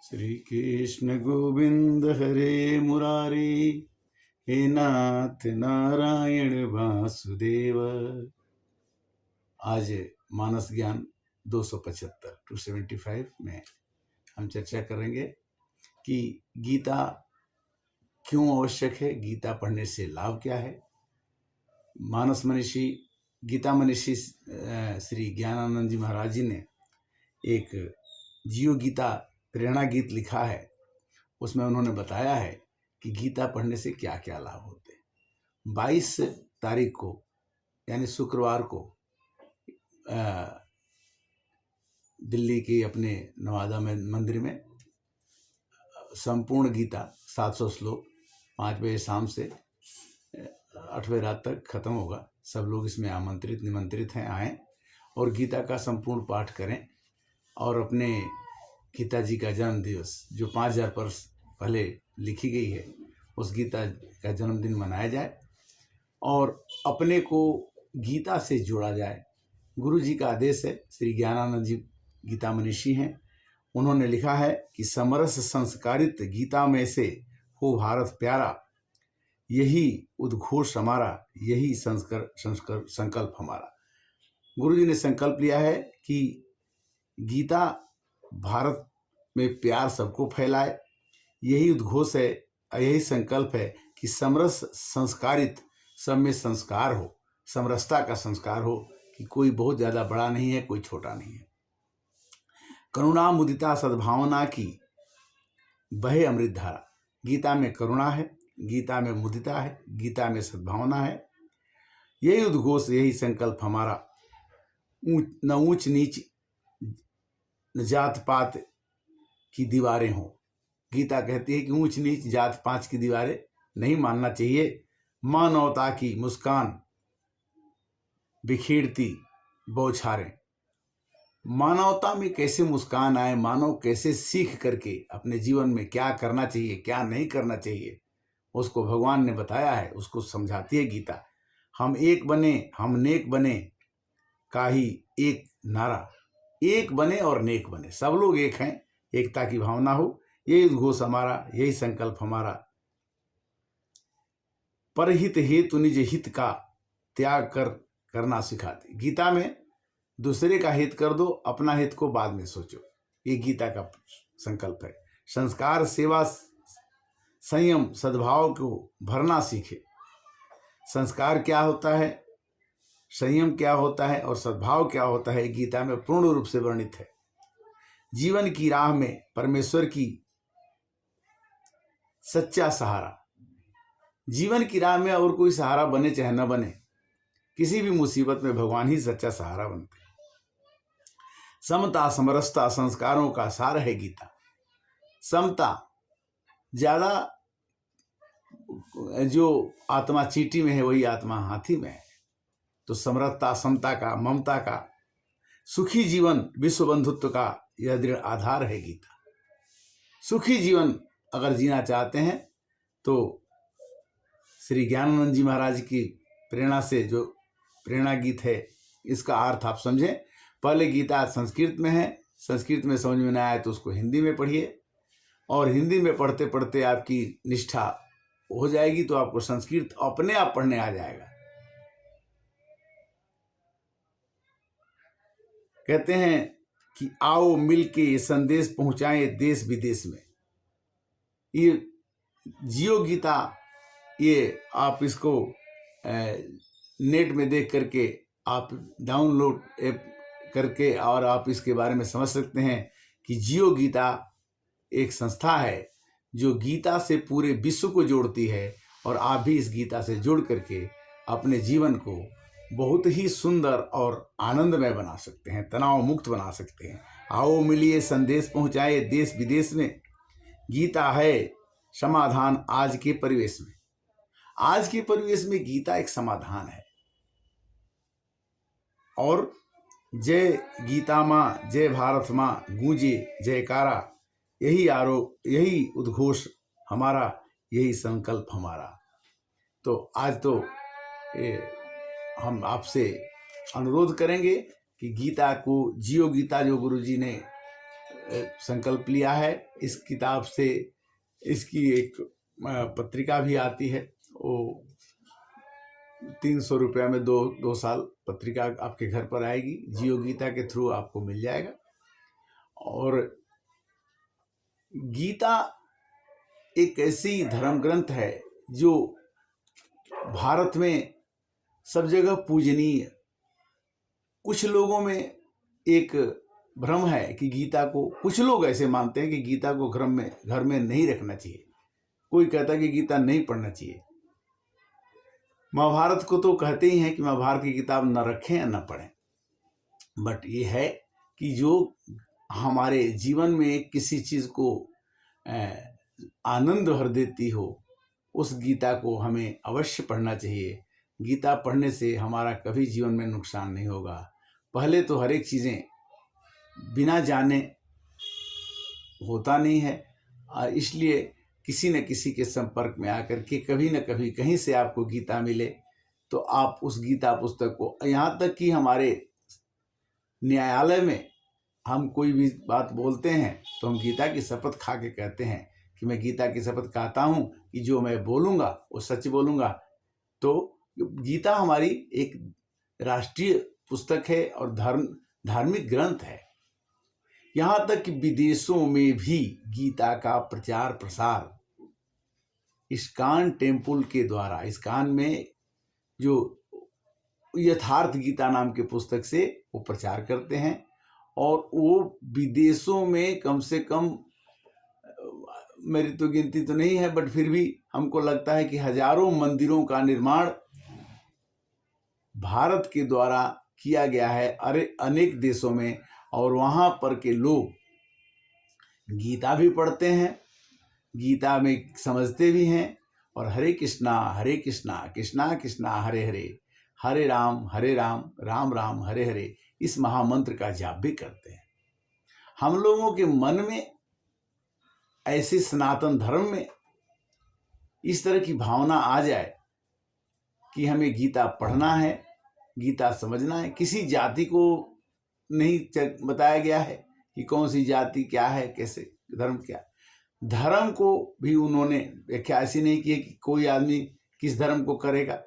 श्री कृष्ण गोविंद हरे मुरारी, हे नाथ नारायण वासुदेव। आज मानस ज्ञान 275 में हम चर्चा करेंगे कि गीता क्यों आवश्यक है, गीता पढ़ने से लाभ क्या है। मानस मनीषी गीता मनीषी श्री ज्ञानानंद जी महाराज जी ने एक जीव गीता प्रेरणा गीत लिखा है। उसमें उन्होंने बताया है कि गीता पढ़ने से क्या क्या लाभ होते हैं। 22 तारीख को यानी शुक्रवार को दिल्ली के अपने नवादा में मंदिर में संपूर्ण गीता 700 श्लोक 5 बजे शाम से 8 बजे रात तक खत्म होगा। सब लोग इसमें आमंत्रित निमंत्रित हैं, आएँ और गीता का संपूर्ण पाठ करें और अपने गीता जी का जन्म दिवस जो 5000 वर्ष पहले लिखी गई है उस गीता का जन्मदिन मनाया जाए और अपने को गीता से जोड़ा जाए। गुरु जी का आदेश है। श्री ज्ञानानंद जी गीता मनीषी हैं। उन्होंने लिखा है कि समरस संस्कारित गीता में से हो भारत प्यारा, यही उद्घोष हमारा, यही संकल्प हमारा। गुरु जी ने संकल्प लिया है कि गीता भारत में प्यार सबको फैलाए। यही उद्घोष है, यही संकल्प है कि समरस संस्कारित, सब में संस्कार हो, समरसता का संस्कार हो कि कोई बहुत ज़्यादा बड़ा नहीं है, कोई छोटा नहीं है। करुणा मुदिता सद्भावना की बहे अमृत धारा। गीता में करुणा है, गीता में मुदिता है, गीता में सद्भावना है। यही उद्घोष, यही संकल्प हमारा। न ऊंच नीच न जात पात की दीवारें हों। गीता कहती है कि ऊंच नीच जात पात की दीवारें नहीं मानना चाहिए। मानवता की मुस्कान बिखेरती बौछारें। मानवता में कैसे मुस्कान आए, मानव कैसे सीख करके अपने जीवन में क्या करना चाहिए, क्या नहीं करना चाहिए, उसको भगवान ने बताया है, उसको समझाती है गीता। हम एक बने, हम नेक बने का ही एक नारा। एक बने और नेक बने, सब लोग एक हैं, एकता की भावना हो, यही उद्घोष हमारा, यही संकल्प हमारा। परहित हेतु निज हित का त्याग करना सिखाती। गीता में दूसरे का हित कर दो, अपना हित को बाद में सोचो, ये गीता का संकल्प है। संस्कार सेवा संयम सद्भाव को भरना सीखे। संस्कार क्या होता है, संयम क्या होता है और सद्भाव क्या होता है, गीता में पूर्ण रूप से वर्णित है। जीवन की राह में परमेश्वर की सच्चा सहारा। जीवन की राह में और कोई सहारा बने चाहे न बने, किसी भी मुसीबत में भगवान ही सच्चा सहारा बनते हैं। समता समरसता संस्कारों का सार है गीता। समता, ज्यादा जो आत्मा चींटी में है वही आत्मा हाथी में है। तो समरसता, समता का, ममता का, सुखी जीवन, विश्व बंधुत्व का यह दृढ़ आधार है गीता। सुखी जीवन अगर जीना चाहते हैं तो श्री ज्ञानानंद जी महाराज की प्रेरणा से जो प्रेरणा गीत है, इसका अर्थ आप समझें। पहले गीता संस्कृत में है, संस्कृत में समझ में नहीं आया तो उसको हिंदी में पढ़िए और हिंदी में पढ़ते पढ़ते आपकी निष्ठा हो जाएगी तो आपको संस्कृत अपने आप पढ़ने आ जाएगा। कहते हैं कि आओ मिलके ये संदेश पहुंचाएं देश विदेश में। ये जियो गीता, ये आप इसको नेट में देख करके आप डाउनलोड ऐप करके और आप इसके बारे में समझ सकते हैं कि जियो गीता एक संस्था है जो गीता से पूरे विश्व को जोड़ती है और आप भी इस गीता से जुड़ करके अपने जीवन को बहुत ही सुंदर और आनंदमय बना सकते हैं, तनाव मुक्त बना सकते हैं। आओ मिलिए संदेश पहुंचाए देश विदेश में। गीता है समाधान आज के परिवेश में। आज के परिवेश में गीता एक समाधान है। और जय गीता माँ, जय भारत माँ, गूंजे जयकारा, यही उद्घोष हमारा, यही संकल्प हमारा। तो आज तो हम आपसे अनुरोध करेंगे कि गीता को जियो गीता जो गुरु जी ने संकल्प लिया है। इस किताब से इसकी एक पत्रिका भी आती है, वो 300 रुपया में 2 साल पत्रिका आपके घर पर आएगी, जियो गीता के थ्रू आपको मिल जाएगा। और गीता एक ऐसी धर्म ग्रंथ है जो भारत में सब जगह पूजनीय। कुछ लोगों में एक भ्रम है कि गीता को, कुछ लोग ऐसे मानते हैं कि गीता को घर में नहीं रखना चाहिए। कोई कहता है कि गीता नहीं पढ़ना चाहिए। महाभारत को तो कहते ही हैं कि महाभारत की किताब न रखें या न पढ़ें, बट ये है कि जो हमारे जीवन में किसी चीज़ को आनंद भर देती हो, उस गीता को हमें अवश्य पढ़ना चाहिए। गीता पढ़ने से हमारा कभी जीवन में नुकसान नहीं होगा। पहले तो हर एक चीज़ें बिना जाने होता नहीं है, इसलिए किसी न किसी के संपर्क में आकर के कभी न कभी कहीं से आपको गीता मिले तो आप उस गीता पुस्तक को, यहाँ तक कि हमारे न्यायालय में हम कोई भी बात बोलते हैं तो हम गीता की शपथ खा के कहते हैं कि मैं गीता की शपथ खाता हूँ कि जो मैं बोलूँगा वो सच बोलूँगा। तो गीता हमारी एक राष्ट्रीय पुस्तक है और धार्मिक ग्रंथ है। यहाँ तक कि विदेशों में भी गीता का प्रचार प्रसार इस्कॉन टेम्पल के द्वारा, इस्कॉन में जो यथार्थ गीता नाम के पुस्तक से वो प्रचार करते हैं, और वो विदेशों में कम से कम, मेरी तो गिनती तो नहीं है, बट फिर भी हमको लगता है कि हजारों मंदिरों का निर्माण भारत के द्वारा किया गया है अनेक देशों में, और वहाँ पर के लोग गीता भी पढ़ते हैं, गीता में समझते भी हैं, और हरे कृष्णा कृष्णा कृष्णा हरे हरे, हरे राम राम राम हरे हरे, इस महामंत्र का जाप भी करते हैं। हम लोगों के मन में ऐसे सनातन धर्म में इस तरह की भावना आ जाए कि हमें गीता पढ़ना है, गीता समझना है। किसी जाति को नहीं बताया गया है कि कौन सी जाति क्या है, कैसे धर्म क्या। धर्म को भी उन्होंने व्याख्या ऐसी नहीं की है कि कोई आदमी किस धर्म को करेगा,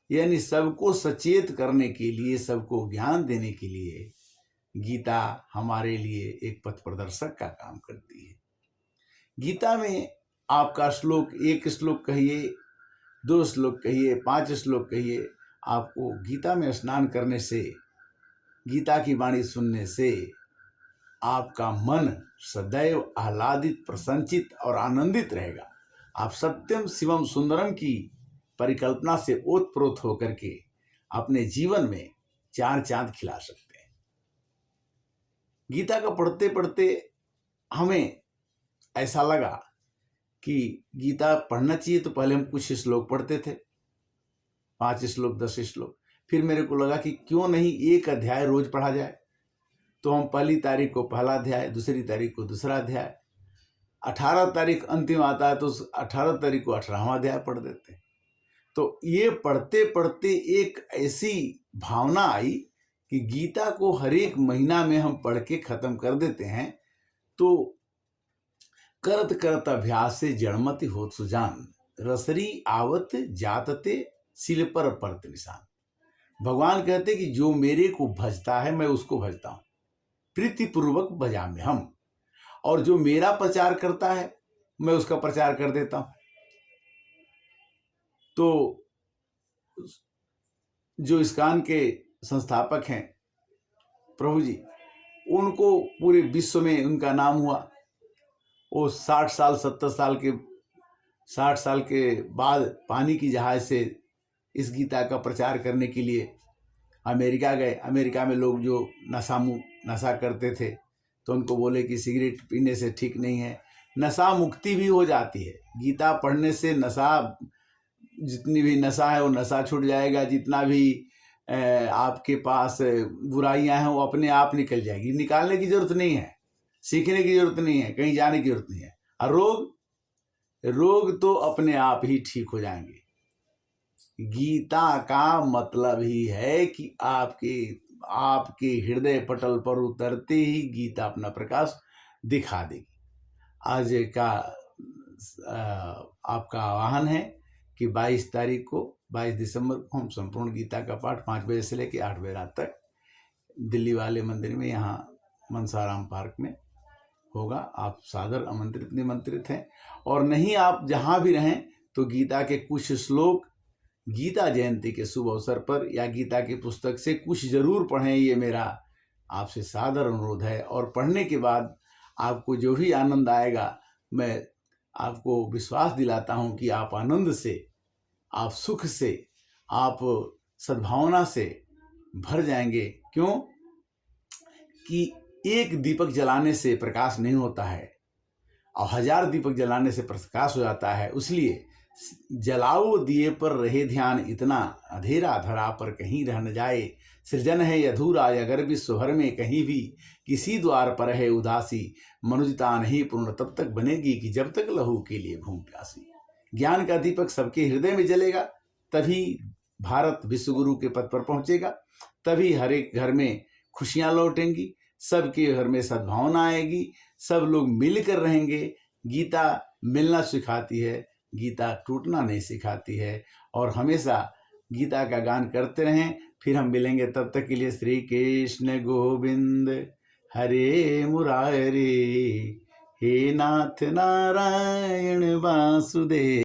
यानी सबको सचेत करने के लिए, सबको ज्ञान देने के लिए गीता हमारे लिए एक पथ प्रदर्शक का काम करती है। गीता में आपका श्लोक, 1 श्लोक कहिए, 2 श्लोक कहिए, 5 श्लोक कहिए, आपको गीता में स्नान करने से, गीता की वाणी सुनने से आपका मन सदैव आह्लादित, प्रसन्नचित और आनंदित रहेगा। आप सत्यम शिवम सुंदरम की परिकल्पना से ओतप्रोत होकर के अपने जीवन में 4 चांद खिला सकते हैं। गीता का पढ़ते पढ़ते हमें ऐसा लगा कि गीता पढ़ना चाहिए, तो पहले हम कुछ श्लोक पढ़ते थे, 5 श्लोक, 10 श्लोक। फिर मेरे को लगा कि क्यों नहीं 1 अध्याय रोज पढ़ा जाए। तो हम पहली तारीख को पहला अध्याय, दूसरी तारीख को दूसरा अध्याय, 18 तारीख अंतिम आता है तो 18 तारीख को 18वां अध्याय पढ़ देते हैं। तो ये पढ़ते पढ़ते एक ऐसी भावना आई कि गीता को हर एक महीना में हम पढ़ के खत्म कर देते हैं। तो करत करत अभ्यास से जड़मति होत सुजान, रसरी आवत जातते सिल पर परत निशान। भगवान कहते कि जो मेरे को भजता है मैं उसको भजता हूं, प्रीतिपूर्वक भजा में हम, और जो मेरा प्रचार करता है मैं उसका प्रचार कर देता हूं। तो जो इस्कॉन के संस्थापक हैं प्रभु जी, उनको पूरे विश्व में उनका नाम हुआ। वो 60 साल 70 साल के 60 साल के बाद पानी की जहाज से इस गीता का प्रचार करने के लिए अमेरिका गए। अमेरिका में लोग जो नशा करते थे तो उनको बोले कि सिगरेट पीने से ठीक नहीं है, नशा मुक्ति भी हो जाती है। गीता पढ़ने से नशा, जितनी भी नशा है वो नशा छूट जाएगा। जितना भी आपके पास बुराइयां हैं वो अपने आप निकल जाएगी। निकालने की जरूरत नहीं है, सीखने की जरूरत नहीं है, कहीं जाने की जरूरत नहीं है। और रोग तो अपने आप ही ठीक हो जाएंगे। गीता का मतलब ही है कि आपके हृदय पटल पर उतरते ही गीता अपना प्रकाश दिखा देगी। आज का आपका आह्वान है कि 22 तारीख को 22 दिसंबर को हम संपूर्ण गीता का पाठ 5 बजे से लेकर 8 बजे रात तक दिल्ली वाले मंदिर में, यहाँ मनसाराम पार्क में होगा। आप सादर आमंत्रित निमंत्रित हैं। और नहीं, आप जहाँ भी रहें तो गीता के कुछ श्लोक गीता जयंती के शुभ अवसर पर या गीता की पुस्तक से कुछ जरूर पढ़ें, ये मेरा आपसे सादर अनुरोध है। और पढ़ने के बाद आपको जो भी आनंद आएगा, मैं आपको विश्वास दिलाता हूँ कि आप आनंद से, आप सुख से, आप सद्भावना से भर जाएंगे। क्यों कि एक दीपक जलाने से प्रकाश नहीं होता है और 1000 दीपक जलाने से प्रकाश हो जाता है। इसलिए जलाओ दिए पर रहे ध्यान, इतना अंधेरा धरा पर कहीं रह न जाए। सृजन है अधूरा अगर विश्व भर में कहीं भी किसी द्वार पर है उदासी। मनुजता नहीं पूर्ण तब तक बनेगी कि जब तक लहू के लिए भूम प्यासी। ज्ञान का दीपक सबके हृदय में जलेगा, तभी भारत विश्वगुरु के पद पर पहुंचेगा, तभी हर एक घर में खुशियां लौटेंगी, सबके घर में सद्भावना आएगी, सब लोग मिलकर रहेंगे। गीता मिलना सिखाती है, गीता टूटना नहीं सिखाती है। और हमेशा गीता का गान करते रहें। फिर हम मिलेंगे, तब तक के लिए श्री कृष्ण गोविंद हरे मुरारे, हे नाथ नारायण वासुदेव।